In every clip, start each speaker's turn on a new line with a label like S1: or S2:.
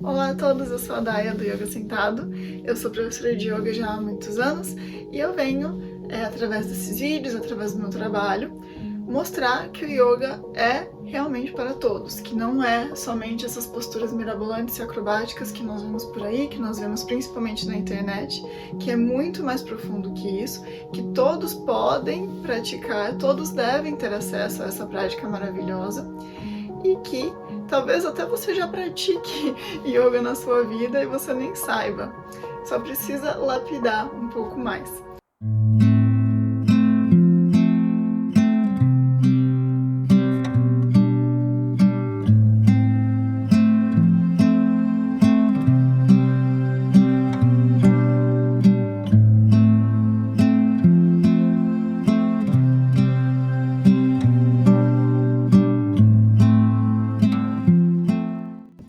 S1: Olá a todos, eu sou a Daya do Yoga Sentado. Eu sou professora de yoga já há muitos anos e eu venho, através desses vídeos, através do meu trabalho, mostrar que o yoga é realmente para todos, que não é somente essas posturas mirabolantes e acrobáticas que nós vemos por aí, que nós vemos principalmente na internet, que é muito mais profundo que isso, que todos podem praticar, todos devem ter acesso a essa prática maravilhosa e que talvez até você já pratique yoga na sua vida e você nem saiba. Só precisa lapidar um pouco mais.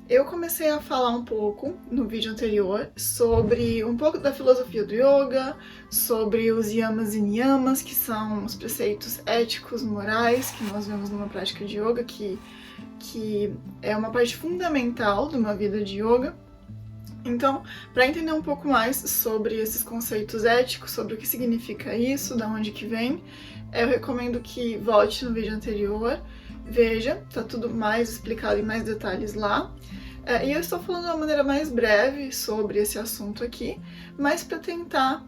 S1: Eu comecei a falar um pouco no vídeo anterior sobre um pouco da filosofia do yoga, sobre os yamas e niyamas, que são os preceitos éticos, morais, que nós vemos numa prática de yoga, que é uma parte fundamental de uma vida de yoga. Então, para entender um pouco mais sobre esses conceitos éticos, sobre o que significa isso, de onde que vem, eu recomendo que volte no vídeo anterior, veja, tá tudo mais explicado em mais detalhes lá. E eu estou falando de uma maneira mais breve sobre esse assunto aqui, mas para tentar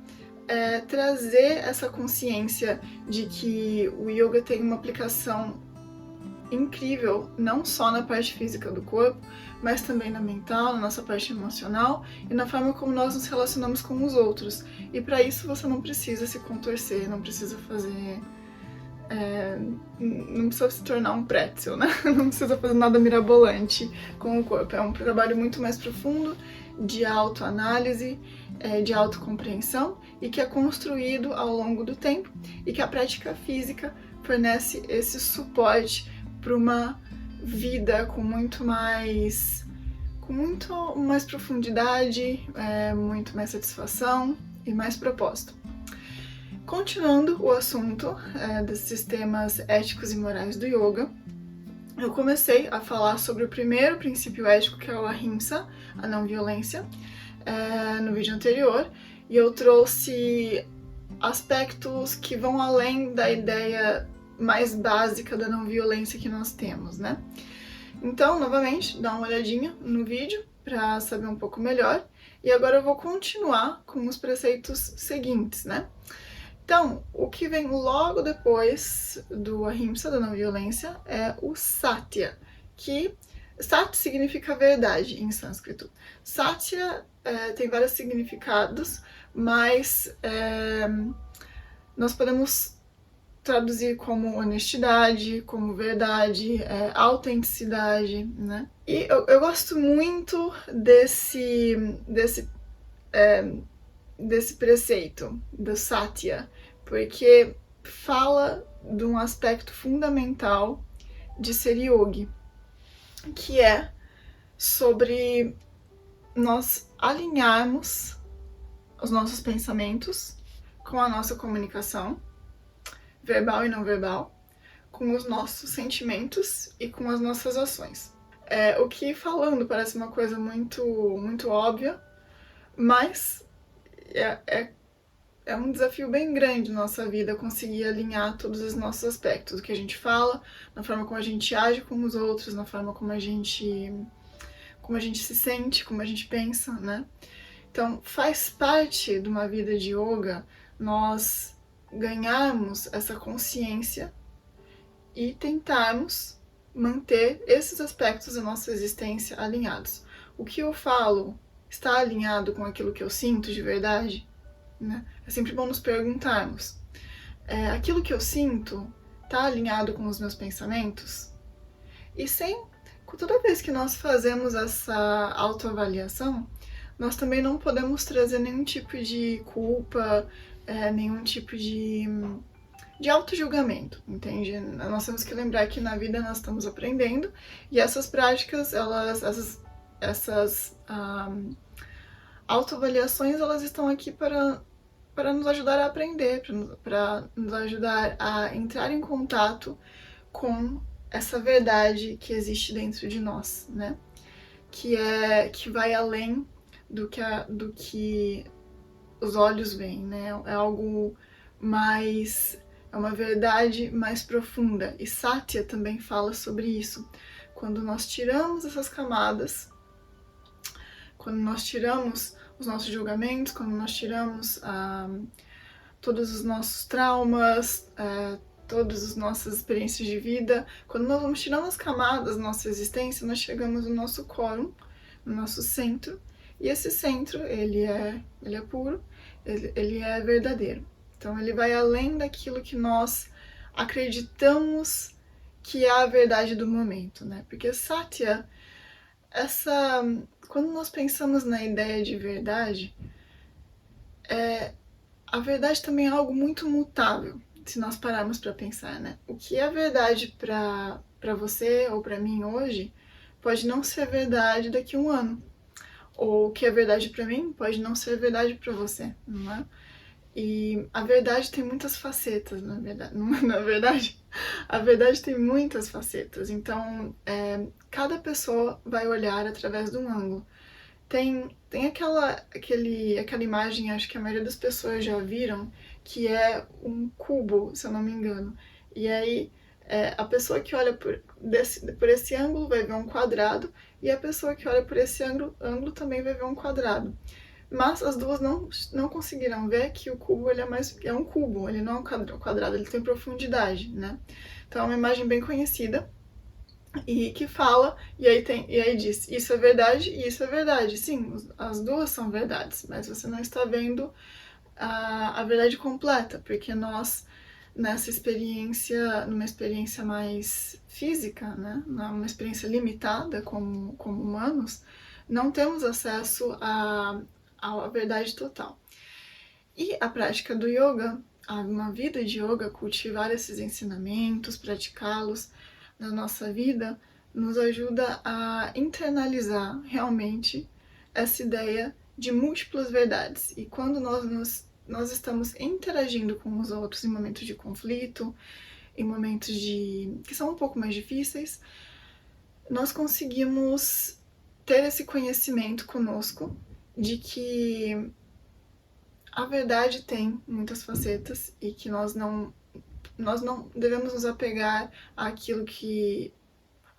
S1: trazer essa consciência de que o yoga tem uma aplicação incrível, não só na parte física do corpo, mas também na mental, na nossa parte emocional e na forma como nós nos relacionamos com os outros. E para isso você não precisa se contorcer, não precisa fazer... não precisa se tornar um pretzel, né? Não precisa fazer nada mirabolante com o corpo. É um trabalho muito mais profundo de autoanálise, de autocompreensão e que é construído ao longo do tempo e que a prática física fornece esse suporte para uma vida com muito mais profundidade, muito mais satisfação e mais propósito. Continuando o assunto desses temas éticos e morais do yoga, eu comecei a falar sobre o primeiro princípio ético, que é o ahimsa, a não violência, no vídeo anterior, e eu trouxe aspectos que vão além da ideia mais básica da não violência que nós temos, né? Então, novamente, dá uma olhadinha no vídeo para saber um pouco melhor. E agora eu vou continuar com os preceitos seguintes, né? Então, o que vem logo depois do ahimsa, da não violência, é o satya, que sat significa verdade em sânscrito. Satya tem vários significados, mas nós podemos traduzir como honestidade, como verdade, autenticidade, né? E eu gosto muito desse preceito, do Satya, porque fala de um aspecto fundamental de ser yogi, que é sobre nós alinharmos os nossos pensamentos com a nossa comunicação, verbal e não verbal, com os nossos sentimentos e com as nossas ações. O que falando parece uma coisa muito óbvia, mas é um desafio bem grande na nossa vida conseguir alinhar todos os nossos aspectos, o que a gente fala, na forma como a gente age com os outros, na forma como a gente se sente, como a gente pensa, né? Então, faz parte de uma vida de yoga nós ganharmos essa consciência e tentarmos manter esses aspectos da nossa existência alinhados. O que eu falo está alinhado com aquilo que eu sinto de verdade? Né? É sempre bom nos perguntarmos. Aquilo que eu sinto está alinhado com os meus pensamentos? E toda vez que nós fazemos essa autoavaliação, nós também não podemos trazer nenhum tipo de culpa, nenhum tipo de auto-julgamento, entende? Nós temos que lembrar que na vida nós estamos aprendendo e essas práticas, essas autoavaliações, elas estão aqui para nos ajudar a aprender, para nos ajudar a entrar em contato com essa verdade que existe dentro de nós, né? que vai além do que os olhos veem, né? É algo mais, é uma verdade mais profunda. E Satya também fala sobre isso. Quando nós tiramos essas camadas, quando nós tiramos os nossos julgamentos, quando nós tiramos todos os nossos traumas, todas as nossas experiências de vida, quando nós vamos tirando as camadas da nossa existência, nós chegamos no nosso quórum, no nosso centro, e esse centro, ele é puro, ele é verdadeiro. Então ele vai além daquilo que nós acreditamos que é a verdade do momento, né? Porque Satya, quando nós pensamos na ideia de verdade, a verdade também é algo muito mutável, se nós pararmos para pensar, né? O que é verdade para você ou para mim hoje pode não ser verdade daqui a um ano. Ou o que é verdade para mim pode não ser verdade para você, não é? E a verdade tem muitas facetas, na verdade. Na verdade, a verdade tem muitas facetas. Então, cada pessoa vai olhar através de um ângulo. Tem aquela imagem, acho que a maioria das pessoas já viram, que é um cubo, se eu não me engano. E aí, a pessoa que olha por esse ângulo vai ver um quadrado, e a pessoa que olha por esse ângulo também vai ver um quadrado. Mas as duas não conseguiram ver que o cubo ele é um cubo, ele não é um quadrado, ele tem profundidade, né? Então é uma imagem bem conhecida e que fala, e aí diz, isso é verdade e isso é verdade. Sim, as duas são verdades, mas você não está vendo a verdade completa, porque nós, nessa experiência, numa experiência mais física, né, numa experiência limitada como humanos, não temos acesso à verdade total. E a prática do yoga, uma vida de yoga, cultivar esses ensinamentos, praticá-los na nossa vida, nos ajuda a internalizar realmente essa ideia de múltiplas verdades. E quando nós estamos interagindo com os outros em momentos de conflito, em momentos que são um pouco mais difíceis, nós conseguimos ter esse conhecimento conosco de que a verdade tem muitas facetas e que nós não devemos nos apegar àquilo que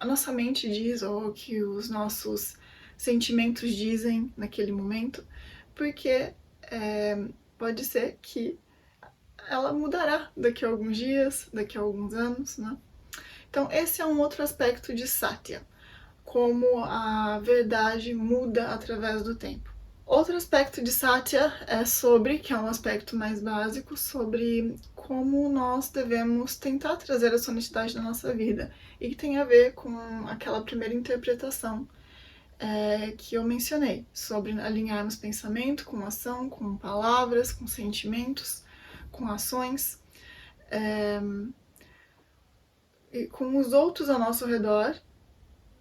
S1: a nossa mente diz ou que os nossos sentimentos dizem naquele momento, porque pode ser que ela mudará daqui a alguns dias, daqui a alguns anos, né? Então esse é um outro aspecto de Satya, como a verdade muda através do tempo. Outro aspecto de Satya que é um aspecto mais básico, sobre como nós devemos tentar trazer a honestidade na nossa vida, e que tem a ver com aquela primeira interpretação que eu mencionei, sobre alinharmos pensamento com ação, com palavras, com sentimentos, com ações, e com os outros ao nosso redor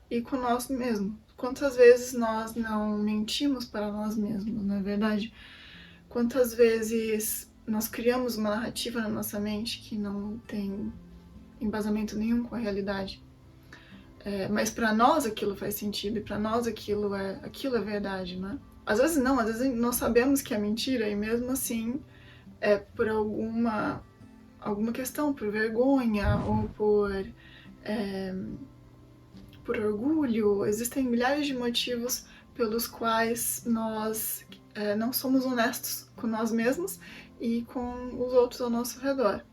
S1: e com nós mesmos. Quantas vezes nós não mentimos para nós mesmos, não é verdade? Quantas vezes nós criamos uma narrativa na nossa mente que não tem embasamento nenhum com a realidade. Mas para nós aquilo faz sentido e para nós aquilo é verdade, não é? Às vezes não, às vezes nós sabemos que é mentira e mesmo assim é por alguma questão, por vergonha ou por orgulho. Existem milhares de motivos pelos quais nós não somos honestos com nós mesmos e com os outros ao nosso redor.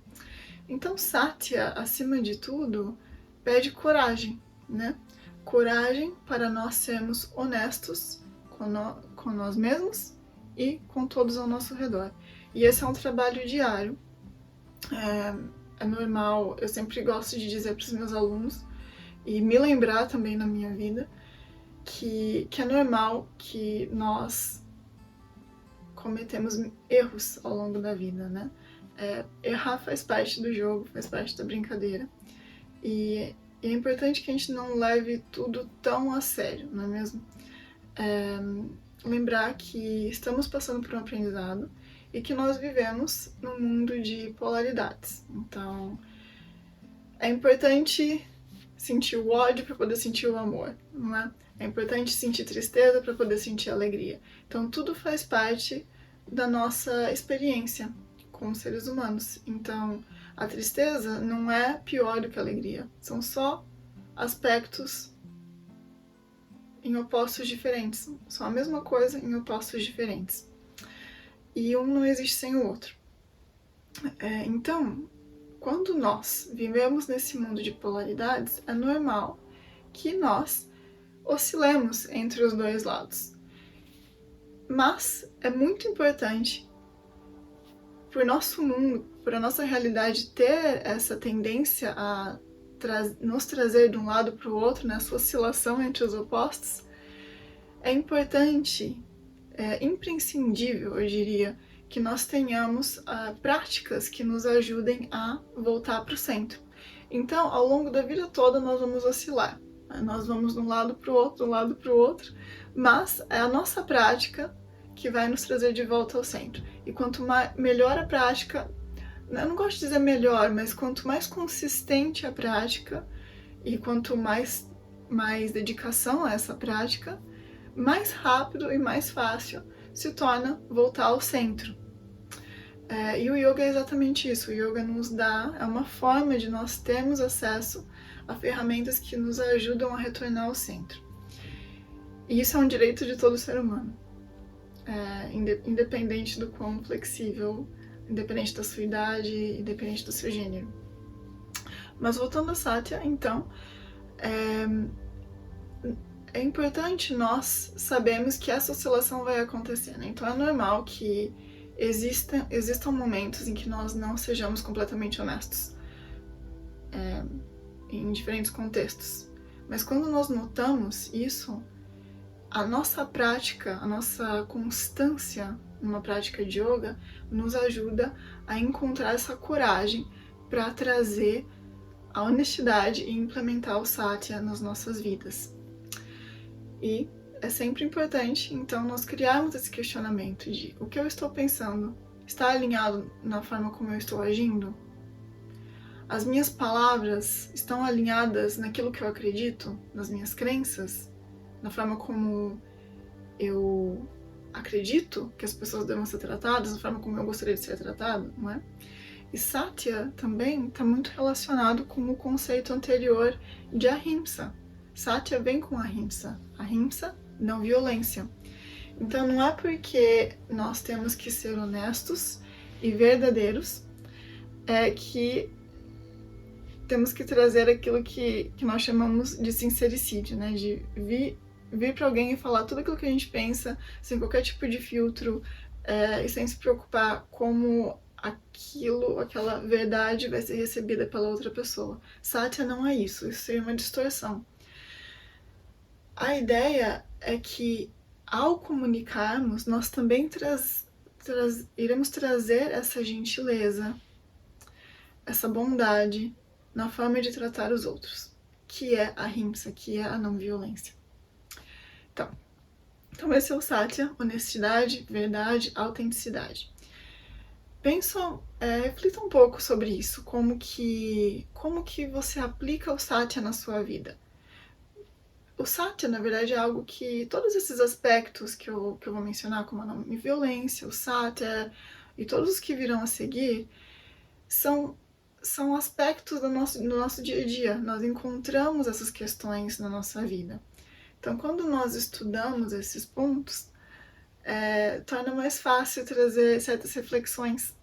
S1: Então Satya, acima de tudo, pede coragem, né? Coragem para nós sermos honestos com nós mesmos e com todos ao nosso redor. E esse é um trabalho diário. É normal, eu sempre gosto de dizer para os meus alunos e me lembrar também na minha vida que é normal que nós cometemos erros ao longo da vida, né? Errar faz parte do jogo, faz parte da brincadeira. E é importante que a gente não leve tudo tão a sério, não é mesmo? Lembrar que estamos passando por um aprendizado e que nós vivemos num mundo de polaridades. Então, é importante sentir o ódio para poder sentir o amor, não é? É importante sentir tristeza para poder sentir alegria. Então tudo faz parte da nossa experiência como seres humanos. Então a tristeza não é pior do que a alegria. São só aspectos em opostos diferentes. São a mesma coisa em opostos diferentes. E um não existe sem o outro. Então, quando nós vivemos nesse mundo de polaridades, é normal que nós oscilemos entre os dois lados. Mas é muito importante por nosso mundo, por a nossa realidade ter essa tendência a nos trazer de um lado para o outro, nessa oscilação entre os opostos, é importante, imprescindível, eu diria, que nós tenhamos práticas que nos ajudem a voltar para o centro. Então, ao longo da vida toda, nós vamos oscilar. Nós vamos de um lado para o outro, de um lado para o outro, mas é a nossa prática que vai nos trazer de volta ao centro. E quanto melhor a prática, eu não gosto de dizer melhor, mas quanto mais consistente a prática e quanto mais dedicação a essa prática, mais rápido e mais fácil se torna voltar ao centro. E o yoga é exatamente isso. O yoga nos dá, é uma forma de nós termos acesso a ferramentas que nos ajudam a retornar ao centro. E isso é um direito de todo ser humano, independente do quão flexível, independente da sua idade, independente do seu gênero. Mas voltando a Satya, então, é importante nós sabermos que essa oscilação vai acontecer, né? Então é normal que existam momentos em que nós não sejamos completamente honestos, em diferentes contextos. Mas quando nós notamos isso, a nossa prática, a nossa constância numa prática de yoga nos ajuda a encontrar essa coragem para trazer a honestidade e implementar o Satya nas nossas vidas. E é sempre importante, então, nós criarmos esse questionamento de o que eu estou pensando está alinhado na forma como eu estou agindo? As minhas palavras estão alinhadas naquilo que eu acredito, nas minhas crenças, na forma como eu acredito que as pessoas devem ser tratadas, na forma como eu gostaria de ser tratado, não é? E Satya também está muito relacionado com o conceito anterior de ahimsa. Satya vem com ahimsa. Ahimsa, não violência. Então não é porque nós temos que ser honestos e verdadeiros que temos que trazer aquilo que nós chamamos de sincericídio, né? De vir para alguém e falar tudo aquilo que a gente pensa, sem qualquer tipo de filtro, e sem se preocupar como aquela verdade vai ser recebida pela outra pessoa. Satya não é isso, isso seria uma distorção. A ideia é que, ao comunicarmos, nós também iremos trazer essa gentileza, essa bondade na forma de tratar os outros, que é a ahimsa, que é a não violência. Então esse é o Satya, honestidade, verdade, autenticidade. Reflita um pouco sobre isso, como que você aplica o Satya na sua vida. O Satya, na verdade, é algo que todos esses aspectos que eu vou mencionar, como a não violência, o Satya e todos os que virão a seguir, são aspectos do nosso dia a dia. Nós encontramos essas questões na nossa vida. Então, quando nós estudamos esses pontos, torna mais fácil trazer certas reflexões.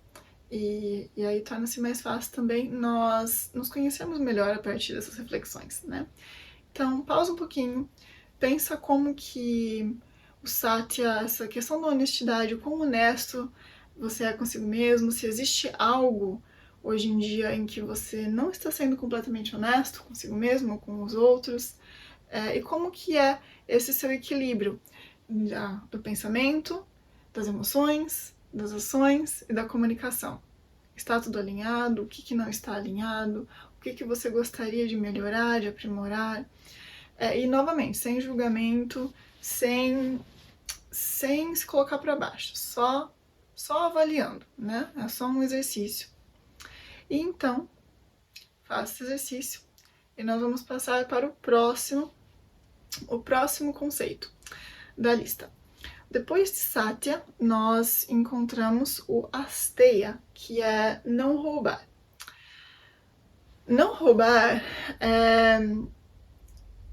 S1: E aí torna-se mais fácil também nós nos conhecermos melhor a partir dessas reflexões, né? Então, pausa um pouquinho, pensa como que o Satya, essa questão da honestidade, o quão honesto você é consigo mesmo, se existe algo hoje em dia em que você não está sendo completamente honesto consigo mesmo ou com os outros, e como que é esse seu equilíbrio do pensamento, das emoções, das ações e da comunicação. Está tudo alinhado? O que não está alinhado? O que você gostaria de melhorar, de aprimorar? E, novamente, sem julgamento, sem se colocar para baixo, só avaliando, né? É só um exercício. E então, faça esse exercício e nós vamos passar para o próximo o próximo conceito da lista. Depois de Satya, nós encontramos o Asteya, que é não roubar. Não roubar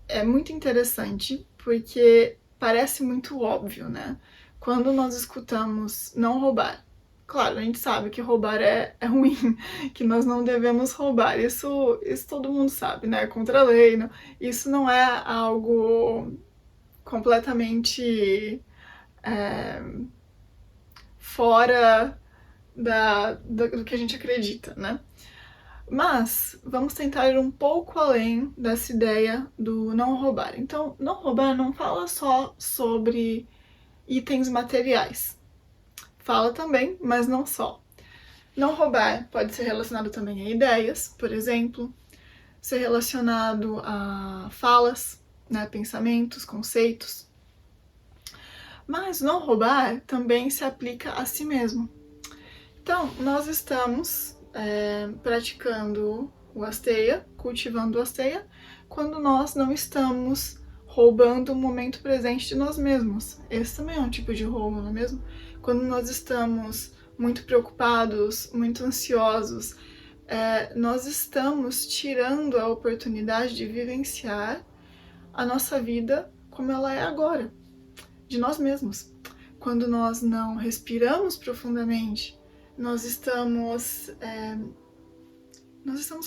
S1: é muito interessante, porque parece muito óbvio, né? Quando nós escutamos não roubar, claro, a gente sabe que roubar é ruim, que nós não devemos roubar, isso todo mundo sabe, né? Contra a lei, não, isso não é algo completamente fora do que a gente acredita, né? Mas vamos tentar ir um pouco além dessa ideia do não roubar. Então, não roubar não fala só sobre itens materiais. Fala também, mas não só. Não roubar pode ser relacionado também a ideias, por exemplo, ser relacionado a falas, né, pensamentos, conceitos. Mas não roubar também se aplica a si mesmo. Então, nós estamos praticando o Asteya, cultivando o Asteya, quando nós não estamos roubando o momento presente de nós mesmos. Esse também é um tipo de roubo, não é mesmo? Quando nós estamos muito preocupados, muito ansiosos, nós estamos tirando a oportunidade de vivenciar a nossa vida como ela é agora, de nós mesmos. Quando nós não respiramos profundamente, nós estamos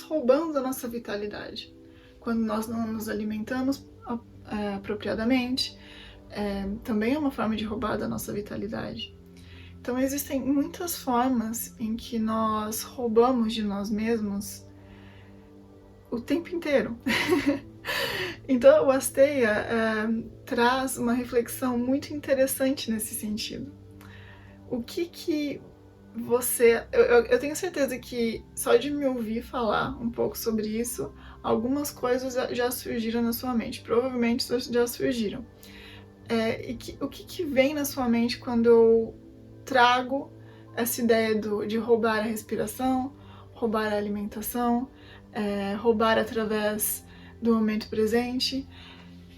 S1: roubando a nossa vitalidade. Quando nós não nos alimentamos apropriadamente, também é uma forma de roubar da nossa vitalidade. Então existem muitas formas em que nós roubamos de nós mesmos o tempo inteiro. Então o Asteya traz uma reflexão muito interessante nesse sentido. O que você... Eu tenho certeza que só de me ouvir falar um pouco sobre isso, algumas coisas já surgiram na sua mente. Provavelmente já surgiram. O que vem na sua mente quando eu trago essa ideia de roubar a respiração, roubar a alimentação, roubar através do momento presente?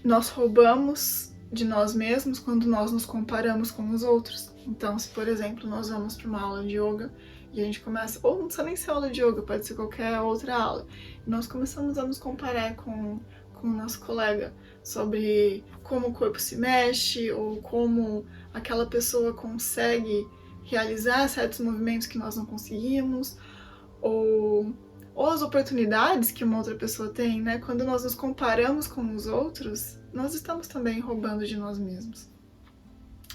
S1: Nós roubamos de nós mesmos quando nós nos comparamos com os outros. Então, se por exemplo nós vamos para uma aula de yoga e a gente começa, ou não precisa nem ser aula de yoga, pode ser qualquer outra aula, e nós começamos a nos comparar com o nosso colega sobre como o corpo se mexe, ou como aquela pessoa consegue realizar certos movimentos que nós não conseguimos, ou as oportunidades que uma outra pessoa tem, né? Quando nós nos comparamos com os outros, nós estamos também roubando de nós mesmos.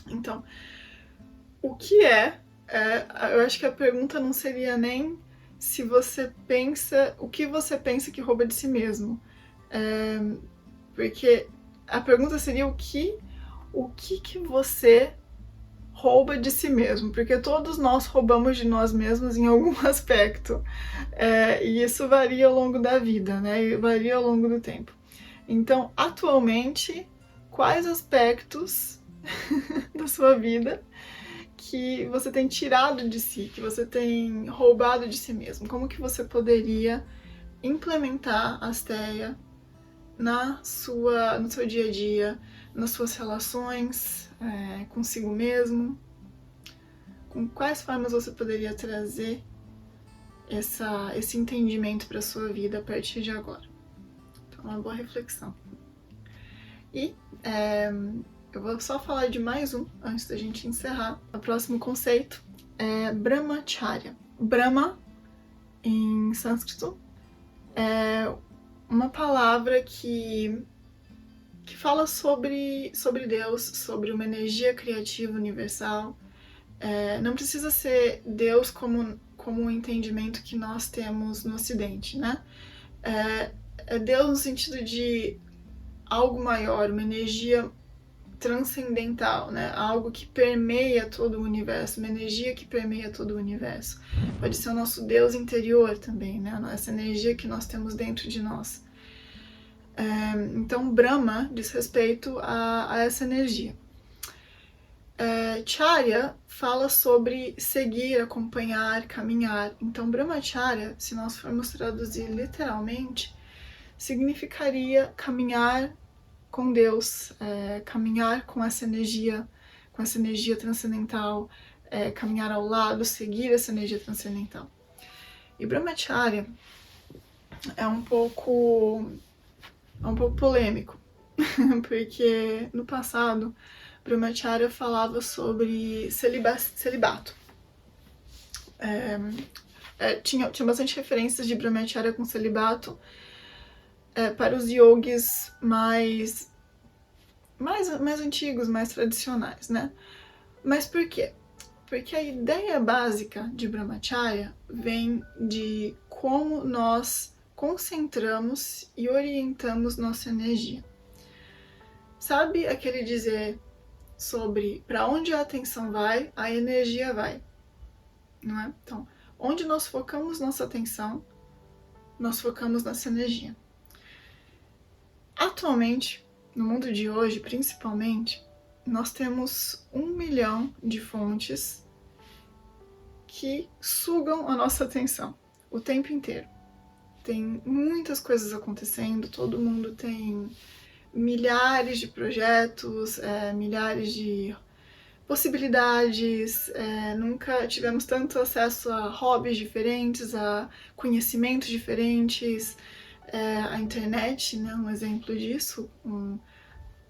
S1: Então, o que eu acho que a pergunta não seria nem se você pensa, o que você pensa que rouba de si mesmo. Porque a pergunta seria o que você rouba de si mesmo, porque todos nós roubamos de nós mesmos em algum aspecto, e isso varia ao longo da vida, né? E varia ao longo do tempo. Então, atualmente, quais aspectos da sua vida que você tem tirado de si, que você tem roubado de si mesmo? Como que você poderia implementar a Asteya no seu dia a dia, nas suas relações consigo mesmo? Com quais formas você poderia trazer esse entendimento para a sua vida a partir de agora? Então, uma boa reflexão. E eu vou só falar de mais um antes da gente encerrar. O próximo conceito é Brahmacharya. Brahma, em sânscrito, é uma palavra que fala sobre Deus, sobre uma energia criativa universal. Não precisa ser Deus como o entendimento que nós temos no Ocidente, né? É Deus no sentido de algo maior, uma energia transcendental, né? Algo que permeia todo o universo, uma energia que permeia todo o universo. Pode ser o nosso Deus interior também, né? Essa energia que nós temos dentro de nós. Então, Brahma diz respeito a essa energia. Charya fala sobre seguir, acompanhar, caminhar. Então, Brahmacharya, se nós formos traduzir literalmente, significaria caminhar com Deus, caminhar com essa energia transcendental, caminhar ao lado, seguir essa energia transcendental. E Brahmacharya é um pouco polêmico, porque no passado Brahmacharya falava sobre celibato. Tinha bastante referências de Brahmacharya com celibato para os yogis mais antigos, mais tradicionais, né? Mas por quê? Porque a ideia básica de Brahmacharya vem de como nós concentramos e orientamos nossa energia. Sabe aquele dizer sobre para onde a atenção vai, a energia vai, não é? Então, onde nós focamos nossa atenção, nós focamos nossa energia. Atualmente, no mundo de hoje, principalmente, nós temos 1 milhão de fontes que sugam a nossa atenção o tempo inteiro. Tem muitas coisas acontecendo, todo mundo tem milhares de projetos, milhares de possibilidades, nunca tivemos tanto acesso a hobbies diferentes, a conhecimentos diferentes, a internet, né, um exemplo disso.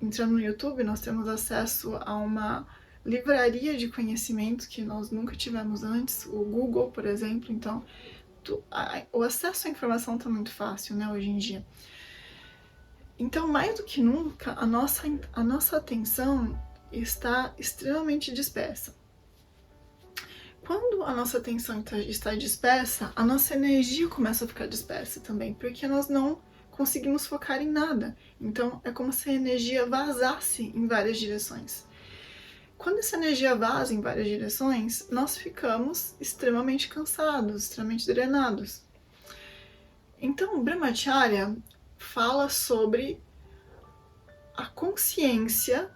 S1: Entrando no YouTube, nós temos acesso a uma livraria de conhecimento que nós nunca tivemos antes, o Google, por exemplo. Então, o acesso à informação está muito fácil, né, hoje em dia. Então, mais do que nunca, a nossa atenção está extremamente dispersa. Quando a nossa atenção está dispersa, a nossa energia começa a ficar dispersa também, porque nós não conseguimos focar em nada. Então, é como se a energia vazasse em várias direções. Quando essa energia vaza em várias direções, nós ficamos extremamente cansados, extremamente drenados. Então, Brahmacharya fala sobre a consciência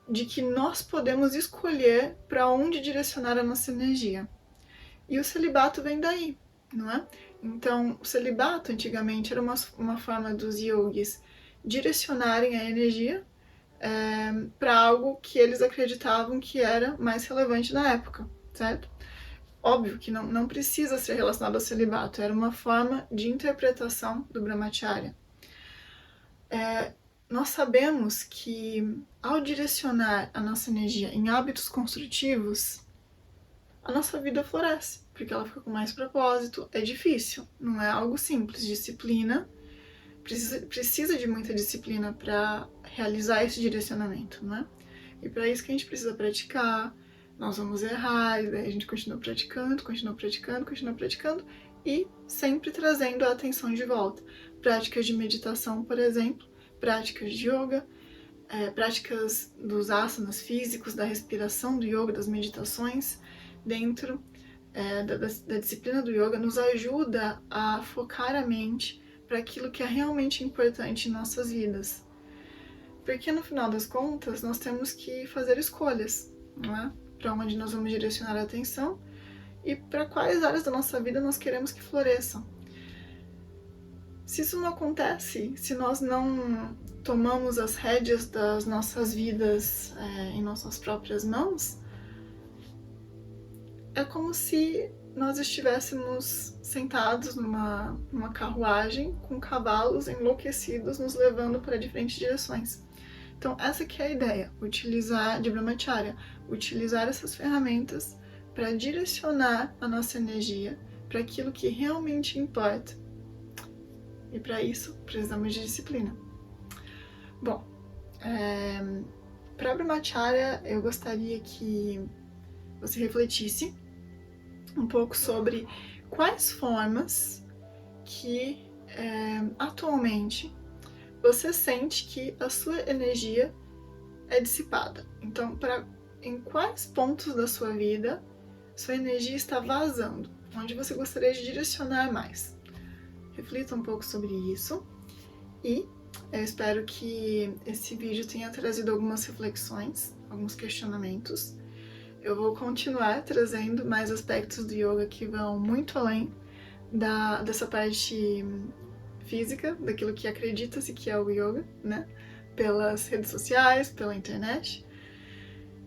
S1: de que nós podemos escolher para onde direcionar a nossa energia. E o celibato vem daí, não é? Então, o celibato antigamente era uma forma dos yogis direcionarem a energia para algo que eles acreditavam que era mais relevante na época, certo? Óbvio que não precisa ser relacionado ao celibato, era uma forma de interpretação do Brahmacharya. Nós sabemos que ao direcionar a nossa energia em hábitos construtivos, a nossa vida floresce, porque ela fica com mais propósito. É difícil, não é algo simples. Disciplina, precisa de muita disciplina para realizar esse direcionamento, não é? E para isso que a gente precisa praticar, nós vamos errar, e daí a gente continua praticando, e sempre trazendo a atenção de volta. Práticas de meditação, por exemplo, práticas de yoga, práticas dos asanas físicos, da respiração do yoga, das meditações dentro da disciplina do yoga, nos ajuda a focar a mente para aquilo que é realmente importante em nossas vidas. Porque no final das contas, nós temos que fazer escolhas, não é? Para onde nós vamos direcionar a atenção e para quais áreas da nossa vida nós queremos que floresçam. Se isso não acontece, se nós não tomamos as rédeas das nossas vidas em nossas próprias mãos, é como se nós estivéssemos sentados numa carruagem com cavalos enlouquecidos nos levando para diferentes direções. Então essa que é a ideia, de Brahmacharya, utilizar essas ferramentas para direcionar a nossa energia para aquilo que realmente importa. E para isso precisamos de disciplina. Bom, para Brahmacharya eu gostaria que você refletisse um pouco sobre quais formas que atualmente você sente que a sua energia é dissipada. Então, em quais pontos da sua vida sua energia está vazando? Onde você gostaria de direcionar mais? Reflita um pouco sobre isso e eu espero que esse vídeo tenha trazido algumas reflexões, alguns questionamentos. Eu vou continuar trazendo mais aspectos do yoga que vão muito além dessa parte física, daquilo que acredita-se que é o yoga, né? Pelas redes sociais, pela internet,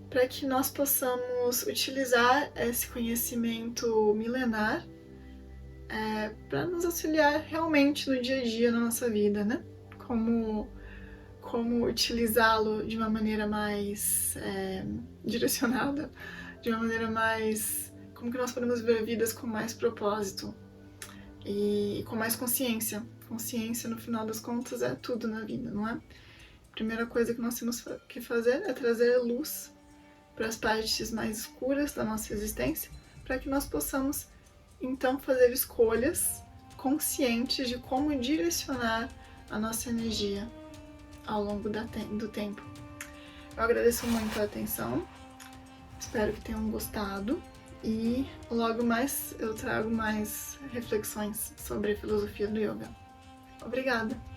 S1: para que nós possamos utilizar esse conhecimento milenar para nos auxiliar realmente no dia a dia, na nossa vida, né? Como utilizá-lo de uma maneira mais direcionada, de uma maneira mais... Como que nós podemos viver vidas com mais propósito e com mais consciência. Consciência, no final das contas, é tudo na vida, não é? A primeira coisa que nós temos que fazer é trazer luz para as partes mais escuras da nossa existência, para que nós possamos, então, fazer escolhas conscientes de como direcionar a nossa energia ao longo do tempo. Eu agradeço muito a atenção, espero que tenham gostado e logo mais eu trago mais reflexões sobre a filosofia do yoga. Obrigada!